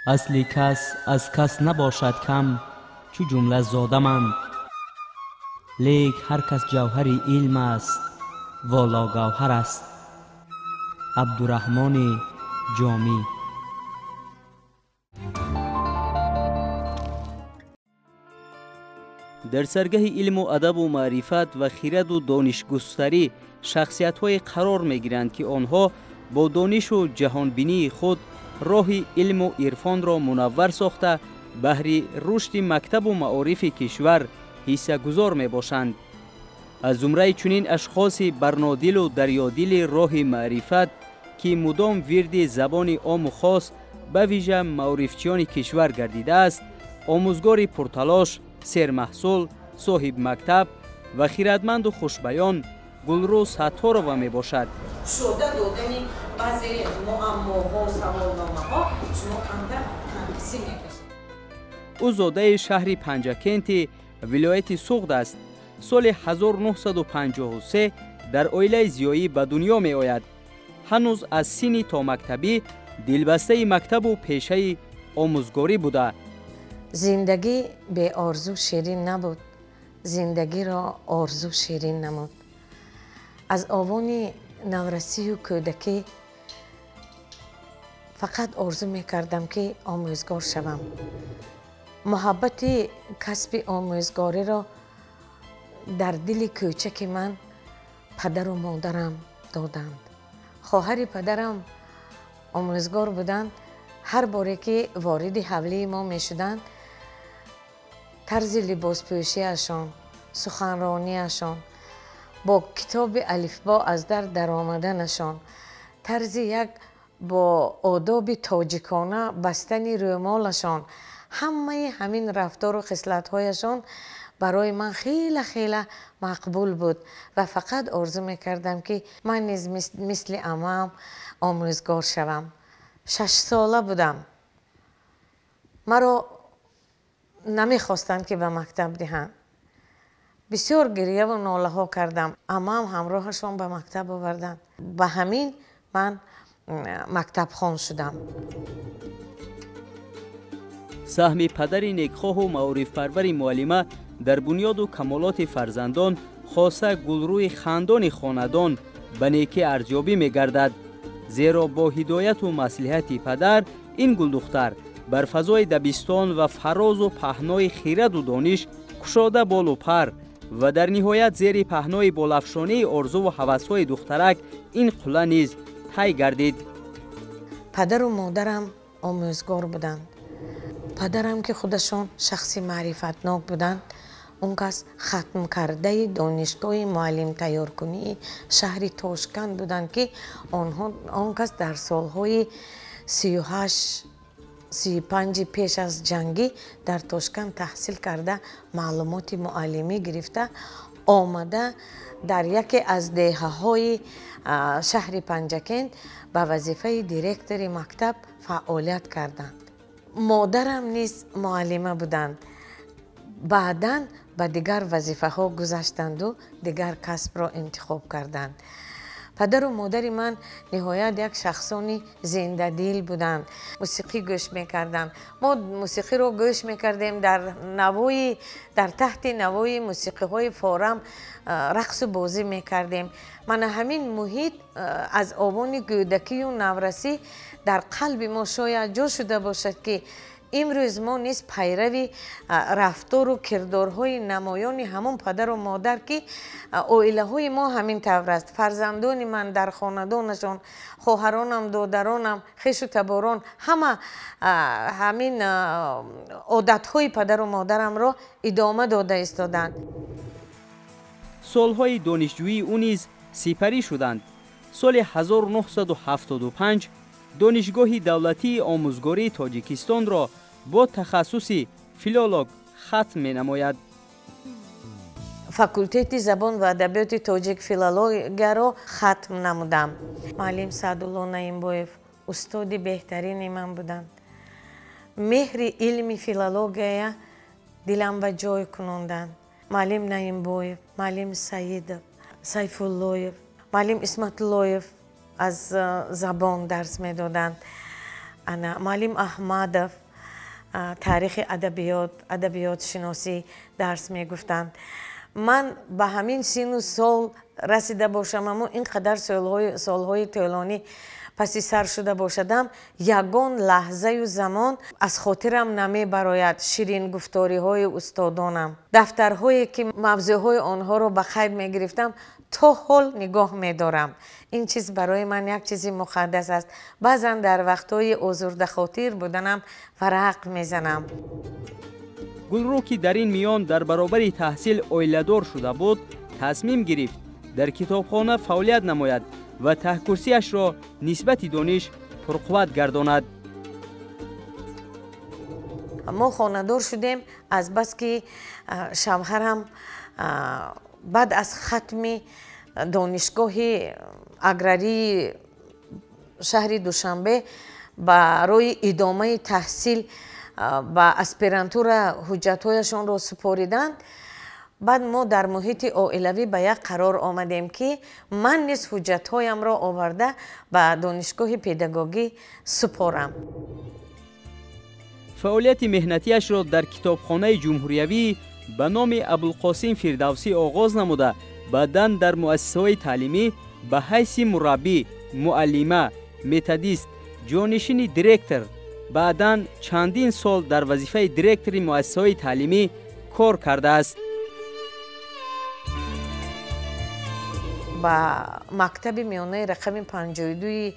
اصلی کس از کس نباشد کم، چو جمله زاده من. لیک هر کس جوهر علم است، والا گوهر است. عبدالرحمن جامی. در سرگه علم و ادب و معرفت و خرد و دانشگستری شخصیت‌های قرار می‌گیرند که آنها با دانش و جهانبینی خود راه علم و عرفان را منور ساخته بهر رشد مکتب و معارف کشور حصه گذار می‌باشند. از زمره چنین اشخاص برنادل و دریادل راه معرفت که مدام ورد زبان عام و خاص به ویژه معارفچیان کشور گردیده است، آموزگار پرتلاش، سرمحصول، صاحب مکتب و خیرتمند و خوشبیان گلرو ستارова می باشد. شده دادن بعضی معماها، سوالنامه‌ها شما اندر تنقیصی می‌کشید. او زاده شهر پنجکنت ولایت سوغد است. سال 1953 در عائله زیایی به دنیا می آید. هنوز از سن تا مکتبی دلبسته مکتب و پیشه آموزگاری بوده. زندگی به آرزو شیرین نبود. زندگی را آرزو شیرین نمود. از آوان نورسی و کودکی فقط آرزو میکردم که آموزگار شوم. محبت کسب آموزگاری را در دل کوچک من پدر و مادرم دادند. خواهر پدرم آموزگار بودند. هر باره که وارد حوله ما می شدند، طرز لباس پوشیشان، سخنرانیشان، با کتاب الفبا از در آمدنشان، طرز یک با آداب تاجیکانه بستن رومالشان، همه همین رفتار و خصلت‌هایشان برای من خیلی خیلی مقبول بود و فقط آرزو میکردم که من نیز مثل عمم آموزگار شوم. 6 ساله بودم. مرا نمیخواستند که به مکتب دهند. بسیار گریه و ناله ها کردم. عمم همراهشان به مکتب آوردند. به همین من مکتب خوان شدم. سهم پدر نیکخواه و معارف پرور معلمه در بنیاد و کمالات فرزندان خاصه گلروی خاندان خاندان به نیکی ارزیابی می‌گردد. زیرا با هدایت و مصلحت پدر این گل دختر بر فضای دبستان و فراز و پهنای خیرت و دانش کشاده بال و پر و در نهایت زیر پهنای بالافشانه آرزو و هوس‌های دخترک این قله نیز طی گردید. پدر و مادرم آموزگار بودند. پدرم که خودشان شخصی معرفتناک بودند، اون کس ختم کرده دانشگاه معلم تیارکنی شهر تاشکند بودند که آن کس در سالهای 38 35 پیش از جنگی در تاشکند تحصیل کرده معلومات معلمی گرفته آمده در یکی از دهه‌های شهر پنجکنت به وظیفه دیرکتور مکتب فعالیت کردند. مادرم نیز معلمه بودند. بعداً به دیگر وظیفه ها گذشتند و دیگر کسب را انتخاب کردند. پدر و مادر من نهایت یک شخصانی زنده دل بودند. موسیقی گوش میکردند. ما موسیقی را گوش میکردیم در تحت نوای موسیقی های فارم رقص و بازی میکردیم. من همین محیط از آوان کودکی و نورسی در قلب ما شاید جا شده باشد که امروز ما نیز پیروی رفتار و کردارهای نمایان همون پدر و مادر که عائله های ما همین طور است. فرزندان من در خاندانشان، خواهرانم، دادرانم، خویش و تباران همه همین عادتهای پدر و مادرم را ادامه داده ایستادند. سالهای دانشجویی او نیز سپری شدند. سال 1975 دانشگاه دولتی آموزگاری تاجیکستان را با تخصص فیلولوگ ختم می نماید. فاکولتت زبان و ادبیات تاجیک فیلولوگ را ختم نمودم. معلم سعدالله نعیمبویف استاد بهترین من بودند. مهر علم فیلولوگیا دلم و جای کناندند. معلم نعیمبویف، معلم سعید سیفاللهیف، معلم اسمت اللهیف از زبان درس می دادند. انا معلم احمدов تاریخ ادبیات شناسی درس میگفتند. من به همین سن و سال رسیده باشم، اما اینقدر سالهای طولانی پسی سر شده باشدم، یگان لحظه و زمان از خاطرم نمی براید. شیرین گفتاری های استادانم، دفترهایی که موضوعهای آنها را به خیر می گرفتم تا حال نگاه می دارم. این چیز برای من یک چیزی مقدس است. بعضا در وقتهای آزرده خاطر بودنم ورق می زنم. گلرو که در این میان در برابر تحصیل اویله‌دار شده بود، تصمیم گرفت در کتابخانه فعالیت نماید و تحکرسیش را نسبت دانش پرقوت گرداند. ما خانه‌دار شدیم از بس که شوهرم بعد از ختم دانشگاه اگراری شهر دوشنبه برای ادامه تحصیل با اسپرانتور حجت‌هایشان را سپاریدند. بعد ما در محیط عائلوی به یک قرار آمدیم که من نیز حجت‌هایم را آورده به دانشگاه پداگوژی سپارم. فعالیت مهنتیش را در کتابخانه جمهوریوی به نام ابوالقاسم فردوسی آغاز نموده، بعداً در مؤسسه‌های تعلیمی به حیث مربی، معلمه، متدیست، جانشین دیرکتور، بعداً چندین سال در وظیفه دیرکتور مؤسسه‌های تعلیمی کار کرده است. با مکتب میانه رقم 52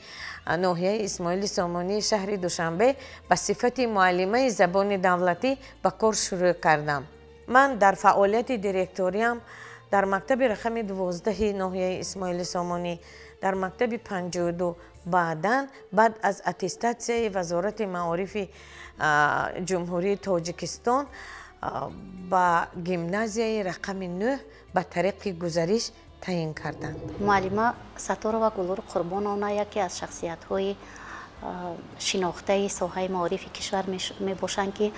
ناحیه اسماعیل سامانی شهر دوشنبه به صفت معلمه زبان دولتی به کار شروع کردم. من در فعالیت دیرکتوریم در مکتب رقم 12 ناحیه اسماعیل سامانی، در مکتب 52 بعد از اتستاسیای وزارت معارف جمهوری تاجیکستان با گیمنازیای رقم 9 به طریق گزارش تعیین کردند. معلمه ستاره و گلرو قربانانه یکی از شخصیت‌های شناخته ساحه معارف کشور می باشند که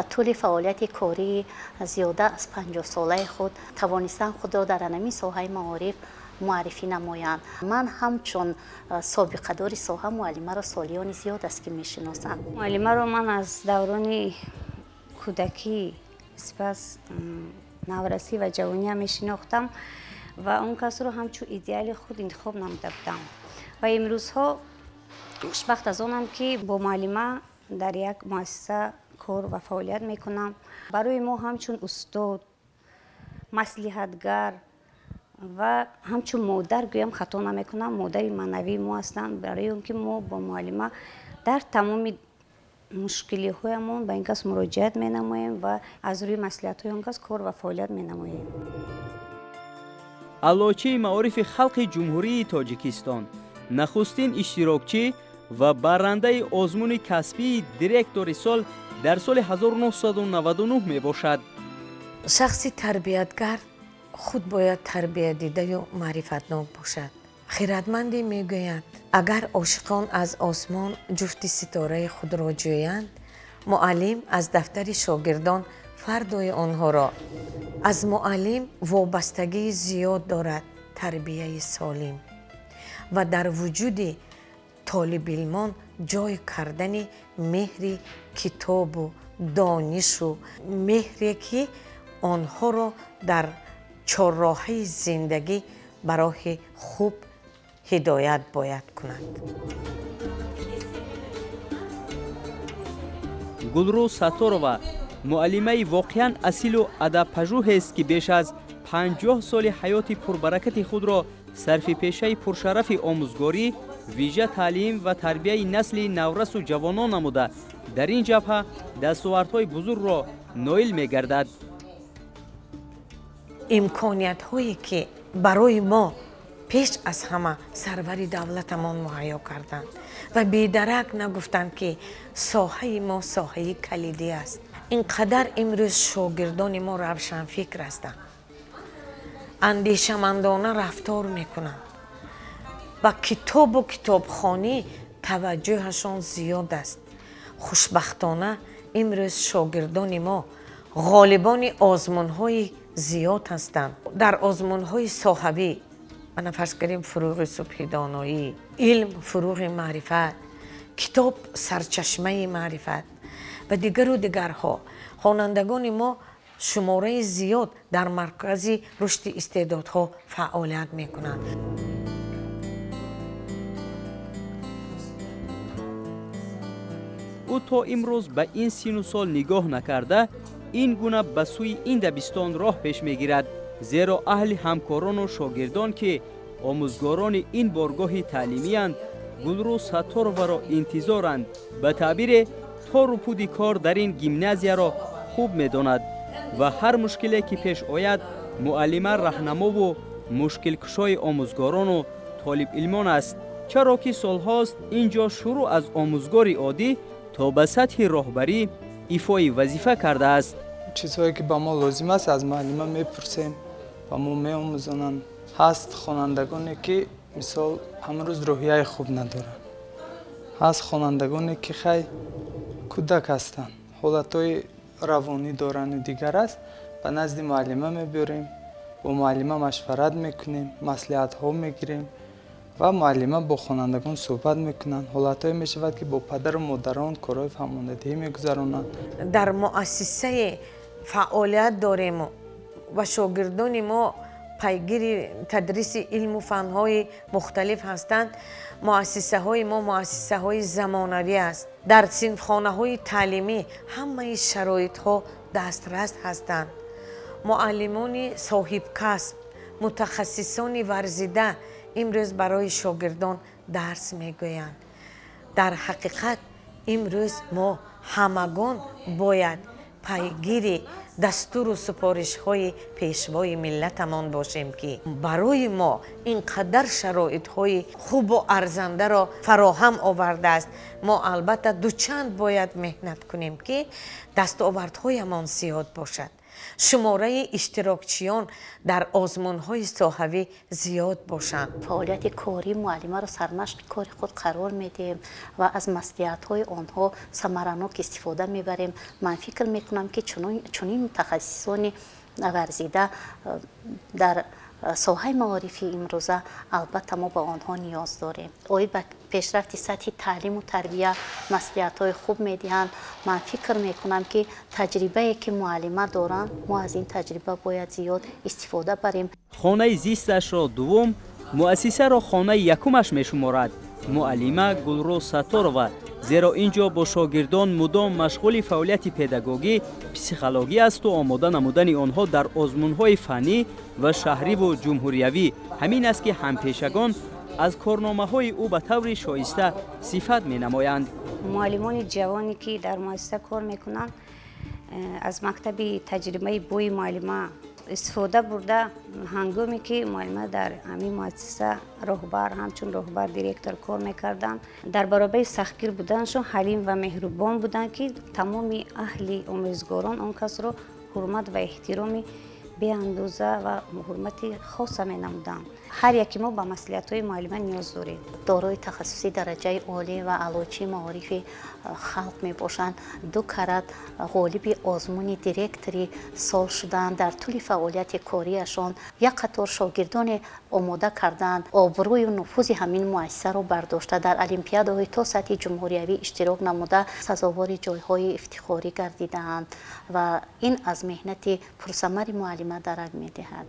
طول فعالیت کاری زیاده از 50 ساله خود توانستند خود را در همین ساحه معارف معرفی نمایند. من همچون سابقه دار ساحه معلمه را سالیان زیاد است که می شناسم. معلمه را من از دوران کودکی سپس نورسی و جوانی هم می شناختم و اون کس رو همچون ایدئال خود انتخاب نموده بودم و امروزها خوشبخت از آنم که با معلمه در یک مؤسسه کار و فعالیت میکنم. برای ما همچون استاد، مصلحتگر و همچون مادر گویم خطا نمیکنم، مادر معنوی ما هستند، برای اینکه ما با معلمه در تمام مشکلی هایمون به این کس مراجعت می نماییم و از روی مصلحت های اون کس کار و فعالیت می نماییم. علوچه معارف خلق جمهوری تاجیکستان، نخستین اشتراکچی و برنده آزمون کسبی دیرکتور سال در سال 1999 می باشد. شخصی تربیتگر خود باید تربیت دیده و معرفتناک باشد. خیرتمندی می گوید اگر عاشقان از آسمان جفت ستاره خود را جویند، معلم از دفتر شاگردان فردای آنها را. از معلم وابستگی زیاد دارد تربیت سالم و در وجود طالب علمان جای کردن مهر کتاب و دانش و مهری که آنها را در چهارراهی زندگی برای خوب هدایت باید کنند. گلرو ستارова معلمه واقعا اصیل و ادب‌پژوه است که بیش از 50 سال حیات پربرکت خود را صرف پیشه پرشرف آموزگاری، ویژه تعلیم و تربیت نسل نورس و جوانان نموده در این جبهه دستاوردهای بزرگ را نایل می‌گردد. امکانیت هایی که برای ما پیش از همه سرور دولتمان مهیا کردند و بیدرک نگفتند که ساحه ما ساحه کلیدی است. اینقدر امروز شاگردان ما روشن فکر هستند، اندیشمندانه رفتار میکنند و کتاب و کتابخوانی توجهشان زیاد است. خوشبختانه امروز شاگردان ما غالبان آزمون‌های زیاد هستند. در آزمون‌های صاحبی من فرض کنیم فروغ صبح دانایی، علم، فروغ معرفت، کتاب سرچشمه معرفت و دیگر و دیگرها. خوانندگان ما شماره زیاد در مرکز رشد استعدادها فعالیت میکنند. او تا امروز به این سن و سال نگاه نکرده این گونه به سوی این دبستان راه پیش میگیرد، زیرا اهل همکاران و شاگردان که آموزگاران این بارگاه تعلیمی اند گلرو ستارова را انتظارند. به تعبیر تا روپودی کار در این گیمنازیا را خوب میداند و هر مشکلی که پیش آید معلمه راهنما و مشکل کشای آموزگاران و طالب علمان است، چرا که سالهاست اینجا شروع از آموزگاری عادی تا به سطح راهبری ایفای وظیفه کرده است. چیزهایی که با ما لازم است از معلمه میپرسیم و ما میآموزانند. هست خوانندگانی که مثال امروز روحیه خوب ندارند، هست خوانندگانی که خیلی کودک هستند، حالتهای روانی دارند و دیگر است. به نزد معلمه میبریم، با معلمه مشورت میکنیم، مصلحت ها میگیریم و معلمه با خوانندگان صحبت میکنند. حالتهای میشود که با پدر و مادران کارهای فرماندهی میگذرانند. در مؤسسه فعالیت داریم و شاگردان ما پیگیر تدریس علم و فنهای مختلف هستند. مؤسسه های ما مؤسسه های زمانوی است. در صنفخانه های تعلیمی همه شرایط ها دسترس هستند. معلمان صاحب کسب، متخصصان ورزیده امروز برای شاگردان درس میگویند. در حقیقت امروز ما همگان باید پیگیر دستور و سپارش های پیشوای ملتمان باشیم که برای ما اینقدر شرایط های خوب و ارزنده را فراهم آورده است. ما البته دوچند باید مهنت کنیم که دستاوردهایمان زیاد باشد. شماره اشتراکچیان در آزمون‌های صحوی زیاد باشند. فعالیت کاری معلمه را سرمشق کار خود قرار میدیم و از مصلحت‌های آنها ثمرناک استفاده میبریم. من فکر میکنم که چنین متخصصان ورزیده در ساحه معارفی امروزه البته ما با آنها نیاز داریم. آیا به پیشرفت سطح تعلیم و تربیت مصلحت‌های خوب میدهند؟ من فکر میکنم که تجربه‌ای که معلمه دارند ما از این تجربه باید زیاد استفاده بریم. خانه زیستش را دوم، مؤسسه را خانه یکمش میشمارد. معلمه گلرو ستارова زیرا اینجا با شاگردان مدام مشغول فعالیت پداگوژی پسیخولوژی است و آماده نمودن آنها در آزمون‌های فنی و شهری و جمهوریوی. همین است که همپیشگان از کارنامه‌های او به طور شایسته صفت می‌نمایند. معلمان جوانی که در مؤسسه کار میکنند از مکتب تجربه بوی معلمه استفاده برده. هنگامی که معلمه در همین مؤسسه راهبر همچون راهبر دیرکتور کار میکردن، در برابر سختگیر بودنشون حلیم و مهربان بودن که تمام اهل آموزگاران آن کس را حرمت و احترام به اندازه و حرمت خاص می نمودند. هر یکی ما با مصلحت‌های معلمه نیاز داریم. دارای تخصصی درجه عالی و علاجی معارف خلق می باشند. 2 کرات غالب آزمون دیرکتوری سال شدند. در طول فعالیت کاریشان یک قطار شاگردان آماده کردند. آبروی و نفوذ همین مؤسسه را برداشته در المپیادهای تا سطح جمهوریوی اشتراک نموده سزاوار جایهای افتخاری گردیدند و این از مهنت پرثمر معلمه درک می دهد.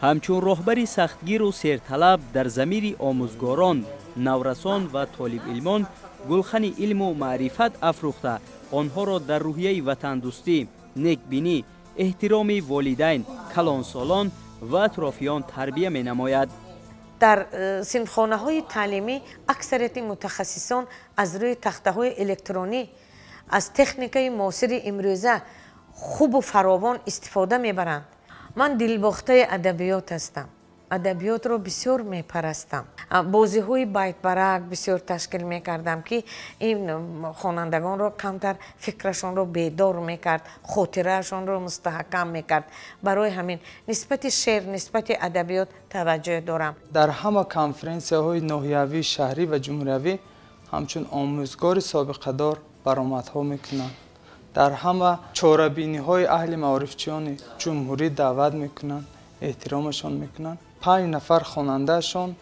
همچون راهبری سختگیر و سرطلب در ضمیر آموزگاران، نورسان و طالب علمان گلخن علم و معرفت افروخته آنها را در روحیه وطن دوستی، نیکبینی، احترام والدین، کلانسالان و اطرافیان تربیه می نماید. در صنفخانه های تعلیمی اکثریت متخصصان از روی تخته های الکترونی از تکنیک معاصر امروزه خوب و فراوان استفاده میبرند. من دلباخته ادبیات هستم. ادبیات رو بسیار میپرستم. بازی های بیت برک بسیار تشکیل میکردم که این خوانندگان رو کمتر فکرشان رو بیدار میکرد، خاطرهشان رو مستحکم میکرد. برای همین نسبت شعر، نسبت ادبیات توجه دارم. در همه کنفرانس های ناحیوی، شهری و جمهوریوی همچون آموزگار سابقه دار برآمدها میکنند. در همه چاره‌بینی های اهل معارفچیان جمهوری دعوت میکنند، احترامشان میکنند. 5 نفر خوانندهشان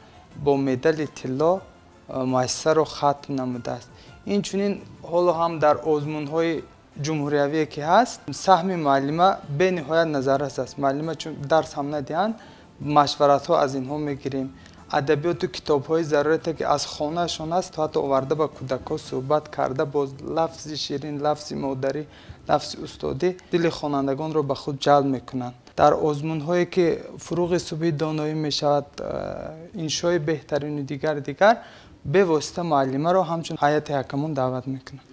با مدال طلا муассисаро хатм намудааст. Инчунин ҳоло ҳам дар озмунҳои ҷумҳуриявие ки ҳаст, саҳми муаллима бениҳоят назаррас аст. Муаллима чун дарс ҳам надиҳанд, машваратҳо аз инҳо мегирем. Адабиёту китобҳои зарурате ки аз хонаашон аст, то ҳатто оварда ба кӯдакҳо суҳбат карда, бо лафзи ширин, лафзи модарӣ, лафзи устодӣ дили хонандагонро ба худ ҷалб мекунанд. дар озмунҳое ки фуруғи субҳи доноӣ мешавад, иншои беҳтарину дигар бевосита муаллимаро ҳамчун ҳайати ҳакамон даъват мекунанд.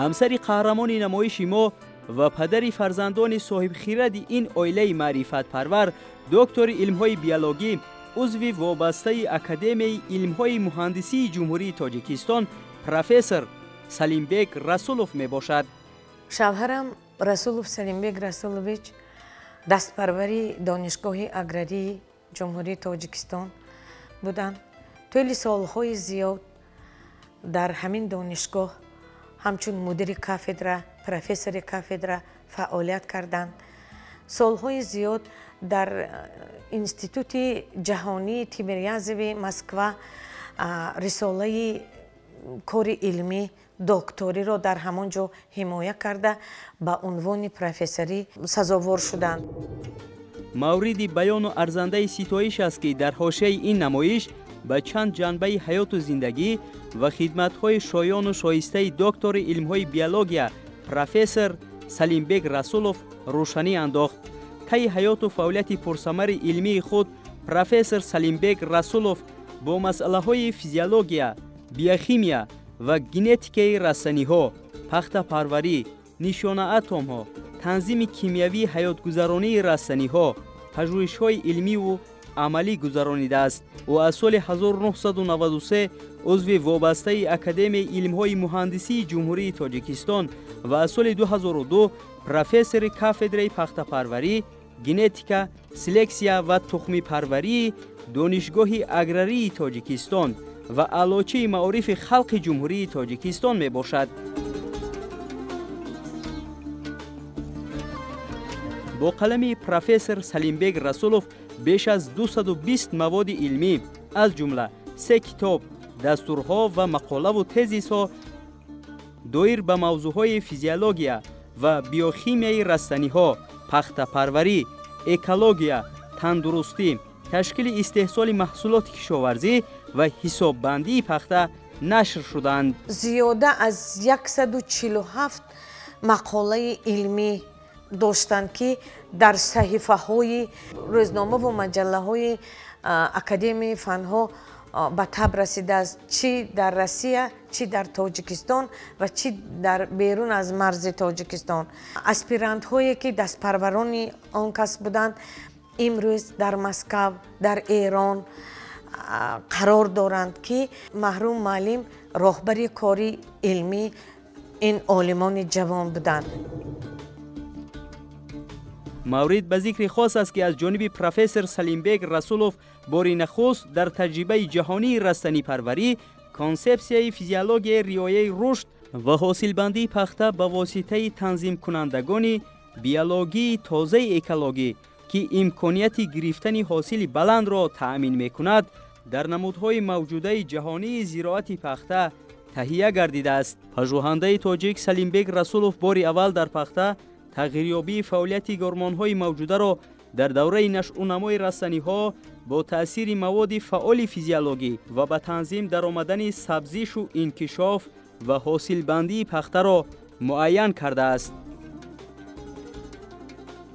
ҳамсари қаҳрамони намоиши мо ва падари фарзандони соҳибхиради ин оилаи маърифатпарвар, доктори илмҳои биологӣ, узви вобастаи Академияи илмҳои муҳандисии ҷумҳурии Тоҷикистон, профессор Салимбек Расулов мебошад. шавҳарам Расулов Салимбек Расулович дастпарвари донишгоҳи аграрии ҷумҳурии Тоҷикистон буданд. тӯли солҳои зиёд дар ҳамин донишгоҳ ҳамчун мудири кафедра, профессори кафедра фаъолият карданд. солҳои зиёд дар институти ҷаҳонии Тимирязеви Москва рисолаи кори илмӣ докториро дар ҳамон ҷо ҳимоя карда ба унвони профессорӣ сазовор шуданд. мавриди баёну арзандаи ситоиш аст ки дар ҳошияи ин намоиш ба чанд ҷанбаи ҳаёту зиндагӣ ва хидматҳои шоёну шоистаи доктори илмҳои биология профессор Салимбек Расулов рӯшанӣ андохт. таи ҳаёту фаъолияти пурсамари илмии худ профессор Салимбек Расулов бо масъалаҳои физиология, биохимия ва генетикаи растаниҳо, пахтапарварӣ, нишонаатомҳо, танзими кимиявии ҳаётгузаронии растаниҳо, пажӯҳишҳои илмиву амалӣ гузаронидааст. ӯ аз соли 1993 узви вобастаи Академияи илмҳои муҳандисии ҷумҳурии Тоҷикистон ва аз соли 2002 профессори кафедраи пахтапарварӣ, генетика, селексия ва тухмипарварии донишгоҳи аграрии Тоҷикистон ва аълочаи маорифи халқи ҷумҳурии Тоҷикистон мебошад. бо қалами профессор Салимбек Расулов беш аз 220 маводи илмӣ, аз ҷумла 3 китоб, дастурҳо ва мақолаву тезисҳо доир ба мавзӯъҳои физиология ва биохимияи растаниҳо, пахтапарварӣ, экология, тандурустӣ, ташкили истеҳсоли маҳсулоти кишоварзӣ ва ҳисоббандии пахта нашр шуданд. зиёда аз 147 мақолаи илмӣ доштанд ки дар саҳифаҳои рӯзномаву маҷаллаҳои Академияи фанҳо ба таб расидааст, чӣ дар Россия, чӣ дар Тоҷикистон ва чӣ дар берун аз марзи Тоҷикистон. аспирантҳое ки дастпарварони он кас буданд, имрӯз дар Москав, дар Эрон қарор доранд ки маҳрум Муаллим роҳбари кори илмӣ ин олимони ҷавон буданд. маврид ба зикри хос аст ки аз ҷониби профессор Салимбек Расулов бори нахуст дар таҷрибаи ҷаҳонии растанипарварӣ консепсияи физиологияи риояи рушд ва ҳосилбандии пахта ба воситаи танзимкунандагони биологии тозаи экологӣ ки имконияти гирифтани ҳосили баландро таъмин мекунад, дар намудҳои мавҷудаи ҷаҳонии зироати пахта таҳия гардидааст. пажӯҳандаи тоҷик Салимбек Расулов бори аввал дар пахта тағйирёбии фаъолияти гормонҳои мавҷударо дар давраи нашъунамои растаниҳо бо таъсири маводи фаъоли физиологӣ ва ба танзим даромадани сабзишу инкишоф ва ҳосилбандии пахтаро муайян кардааст.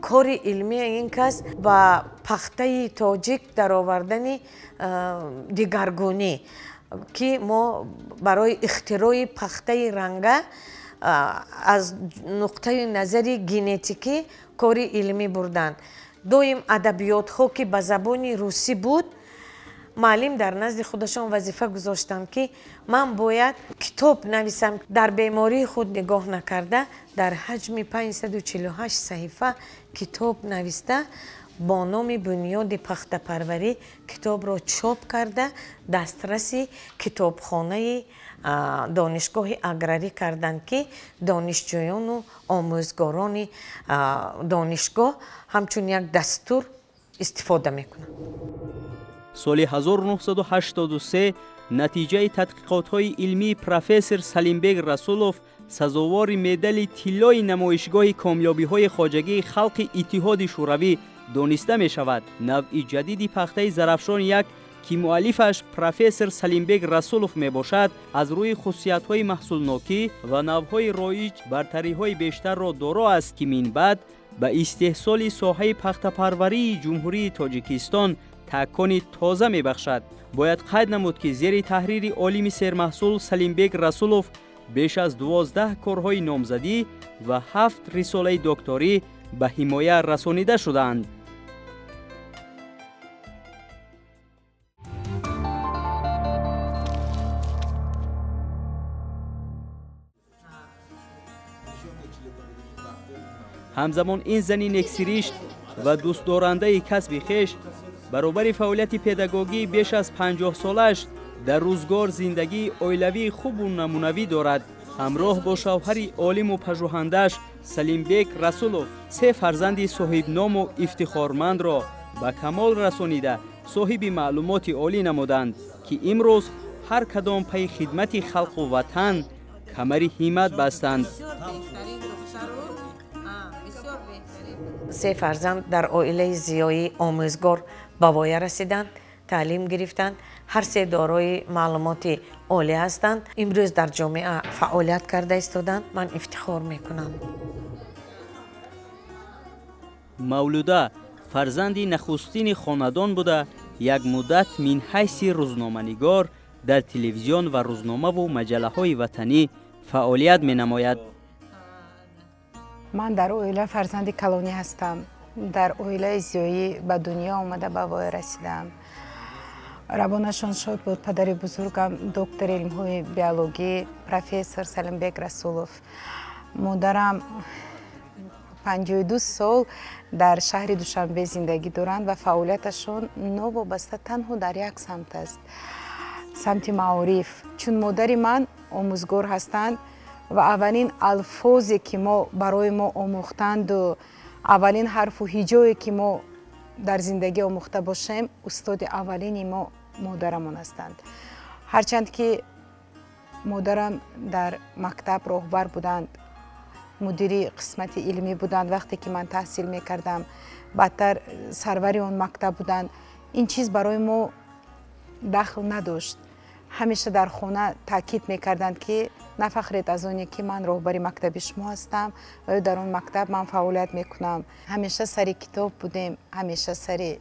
кори илмии ин кас ба пахтаи тоҷик даровардани дигаргунӣ ки мо барои ихтирои пахтаи ранга аз нуқтаи назари генетикӣ кори илмӣ бурданд. доим адабиётҳо ки ба забони русӣ буд, муаллим дар назди худашон вазифа гузоштанд ки ман бояд китоб нависам. дар бемории худ нигоҳ накарда дар ҳаҷми 548 саҳифа китоб нависта با نام بنیاد پخته‌پروری کتابро چاپ کرده دسترسی کتابخانه دانشگاه اگراری کردند که دانشجویان و آموزگاران دانشگاه همچون یک دستور استفاده میکنند. سال 1983 نتیجه تحقیقات‌های علمی پروفسور سلیمبگ رسولوف سزاوار مدال طلای نمایشگاه کامیابی‌های خواجگی خلق اتحاد شوروی دانسته می‌شود. نوع جدیدی پخته زرافشان یک که مؤلفش پروفسور سلیمبگ رسولوف میباشد از روی خصوصیت‌های محصولناکی و نوع‌های رایج برتری‌های بیشتر را دارا است که من بعد به استحصال ساحه پخته‌پروری جمهوری تاجیکستان تکان تازه میبخشد. باید قید نمود که زیر تحریر عالم سرمحصول سلیمبگ رسولوف بیش از 12 کارهای نامزدی و 7 رساله دکتری به حمایه رسانیده شدند. همزمان این زنی نکسیریش و دوست دارنده کسب خویش برابر فعالیت پداگوژی بیش از 50 سالش در روزگار زندگی اویلوی خوب و نمونوی دارد. همراه با شوهر عالم و پژوهنده‌اش سلیمبگ رسولوف 3 فرزند صاحب نام و افتخارمند را به کمال رسانیده صاحب معلومات عالی نمودند که امروز هر کدام پی خدمت خلق و وطن کمر همت بستند. 3 فرزند در عائله زیایی آموزگار به وایه رسیدند، تعلیم گرفتند، هر 3 دارای معلومات عالی هستند. امروز در جامعه فعالیت کرده ایستادند. من افتخار میکنم. مولوده فرزند نخستین خاندان بوده یک مدت من حیث روزنامه‌نگار در تلویزیون و روزنامه و مجله‌های وطنی فعالیت می‌نماید. من در اویله فرزند کلونی هستم. در اویله زیایی به دنیا آمده به وای رسیدم. روانشان شاد بود پدر بزرگم دکتر علم‌های بیولوژی پروفسور سلیمبگ رسولوف. مادرم 52 سال در شهر دوشنبه زندگی دارند و فعالیتشان نوابسته تنها در یک سمت است، سمت معارف. چون مادر من آموزگار هستند و اولین الفاظی که ما برای ما آموختند و اولین حرف و هجایی که ما در زندگی آموخته باشیم استاد اولین ما مادرمان هستند. هرچند که مادرم در مکتب راهبر بودند، مدیری قسمت علمی بودند. وقتی که من تحصیل میکردم بعدتر سروری اون مکتب بودند. این چیز برای ما دخل نداشت. همیشه در خانه تاکید میکردند که نفخرید از اونی که من راهبر مکتب شما هستم و در اون مکتب من فعالیت میکنم. همیشه سری کتاب بودیم، همیشه سری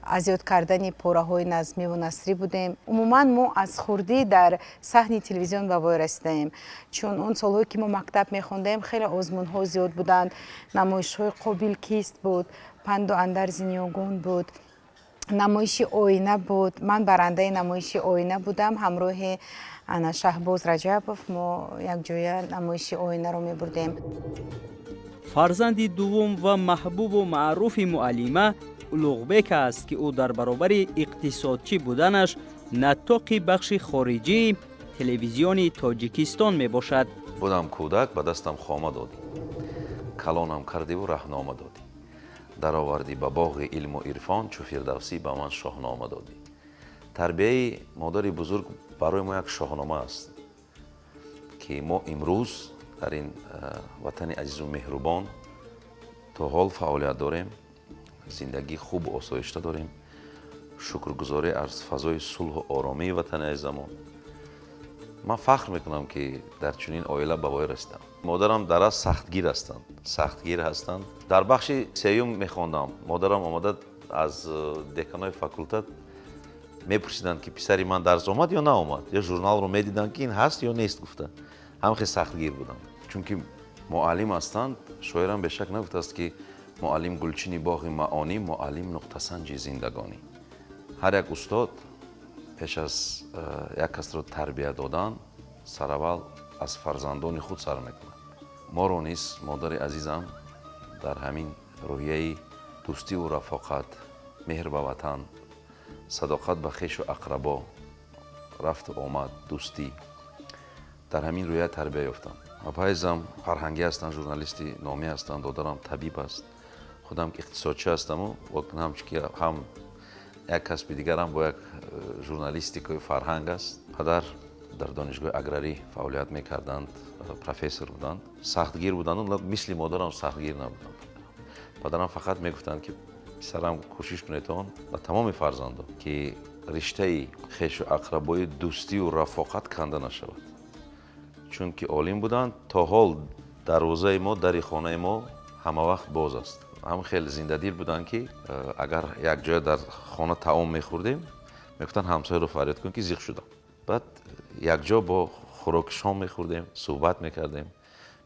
از یاد کردن پاره های نظمی و نثری بودیم. عموما ما از خردی در صحنه تلویزیون به وای رسیدیم، چون اون سالهایی که ما مکتب میخوندیم خیلی آزمون ها زیاد بودند. نمایش های قابل کیست بود، پند و اندرز نیاگون بود، نمایش آینه بود. من برنده نمایش آینه بودم همراه انا شهباز رجبوف. ما یک جای نمایش آینه رو میبردیم. فرزند دوم و محبوب و معروف معلمه اولوغبک است که او در برابر اقتصادچی بودنش نطاق بخش خارجی تلویزیون تاجیکستان می باشد. بودم کودک به دستم خامه دادی، کلانم کردی و رهنامه دادی، در آوردی به باغ علم و عرفان چو فردوسی به من شاهنامه دادی. تربیه مادر بزرگ برای ما یک شاهنامه است که ما امروز در این وطن عزیز و مهربان تا حال فعالیت داریم، زندگی خوب و آسایشته داریم. شکرگزاری از فضای صلح و آرامی وطن عزیزمان. من فخر میکنم که در چنین عائله به وای رسیدم. مادرم در سختگیر هستند، سختگیر هستند. در بخش سیوم میخواندم، مادرم آمده از دکانای فاکولتت میپرسیدند که پسری من درس آمد یا نه آمد، یا ژورنال رو میدیدند که این هست یا نیست. گفته هم خیلی سختگیر بودم، چون که معلم هستند. شاعرم به شک نگفته است که معلم گلچین باغ معانی، معلم نقطه سنج زندگانی. هر یک استاد پیش از یک کس را تربیت دادن سراول از فرزندان خود سر میکند. ما رو نیز مادر عزیزم در همین روحیه دوستی و رفاقت، مهر به وطن، صداقت به خویش و اقربا، رفت و آمد، دوستی، در همین رویه تربیت یافتم. ابایزم فرهنگی هستند، ژورنالیستی نامی هستند، دادرم طبیب است، خودم اقتصادچی هستم و هم یک کسب دیگر هم با یک ژورنالیستیک فرهنگ است. پدر در دانشگاه اگراری فعالیت میکردند، پروفسور بودند، سختگیر بودند، مثل مادرم سختگیر نبودند. پدرم فقط میگفتند که پسرم کوشش کنید و تمام فرزندان که رشته خویش و اقربای دوستی و رفاقت کنده نشود، چون که عالم بودند. تا حال دروازه ما، در خانه ما همه وقت باز است. هم خیلی زنده دل بودند که اگر یک جای در خانه طعام میخوردیم میگفتن همسایه رو فریاد کن که زیغ شدم. بعد یک جا با خوراک شام میخوردیم، صحبت میکردیم.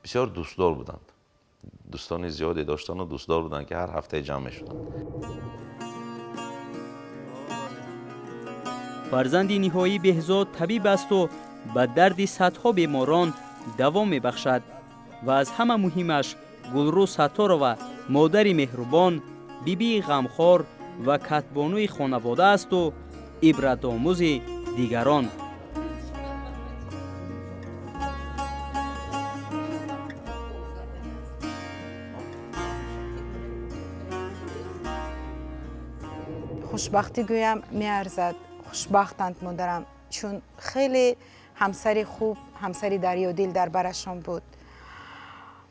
بسیار دوستدار بودند، دوستان زیادی داشتن و دوستدار بودند که هر هفته جمع میشدند. فرزند نهایی بهزاد طبیب است و به درد صدها بیماران دوا میبخشد و از همه مهمش گلرو ستارова مادری مهربان، بیبی غمخوار و کاتبانوی خانواده است و عبرت آموز دیگران. خوشبختی گویم میارزد، خوشبختند مادرم، چون خیلی همسری خوب، همسری دریادل در برشان بود.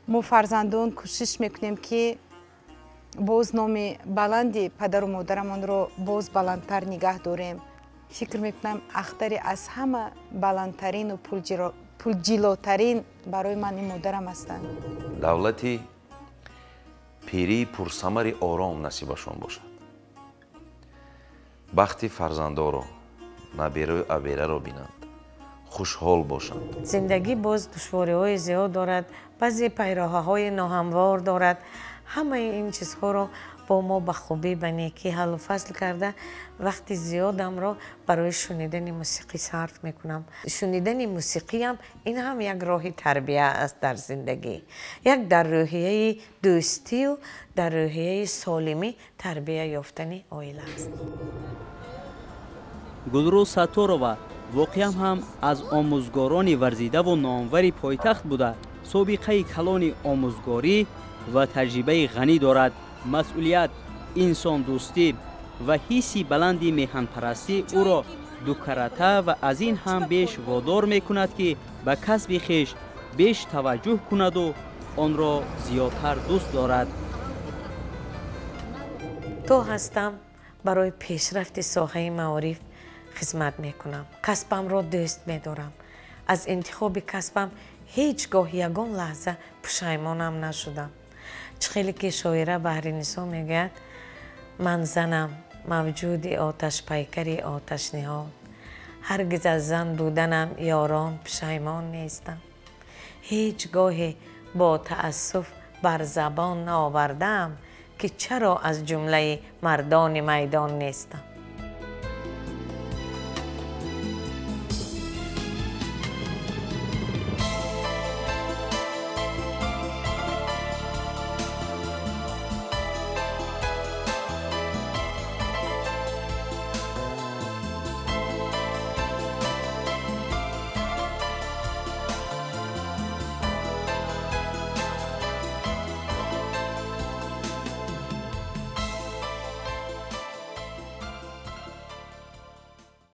ما فرزندان کوشش میکنیم که باز نام بلندی پدر و مادرمان رو باز بلندتر نگه داریم. فکر میکنم اختری از همه بلندترین و پولجیلاترین برای من این مادرم هستند. دولتی پیری پرثمر آرام نصیبشان باشد. وقتی فرزندا رو، نبیره و ابیره رو بینند، خوشحال باشند. زندگی باز دشواری‌های زیاد دارد، بعضی پیراهه‌های ناهموار دارد. همه این چیزها رو با ما به خوبی به نیکی حل و فصل کرده. وقتی زیادم رو برای شنیدن موسیقی صرف میکنم. شنیدن موسیقی هم این هم یک راه تربیت است در زندگی، یک در روحیه دوستی و در روحیه سالمی تربیت یافتن عائله است. گلرو ستارова واقعا هم از آموزگاران ورزیده و نامور پایتخت بوده. سابقه کلان آموزگاری و تجربه غنی دارد. مسئولیت، انسان دوستی و حسی بلندی میهن پرستی او را دو کرته و از این هم بیش وادار میکند که به کسب خویش بیش توجه کند و آن را زیادتر دوست دارد. تو هستم برای پیشرفت ساحه معارف خدمت میکنم. کسبم را دوست میدارم. از انتخاب کسبم هیچگاه یگان لحظه پشیمانم نشدم. خیلی که شاعره بحرینسا میگه من زنم موجود آتش پیکری آتش نهاد، هرگز از زن بودنم یاران پشیمان نیستم. هیچگاه با تأسف بر زبان نآوردم که چرا از جمله مردان میدان نیستم.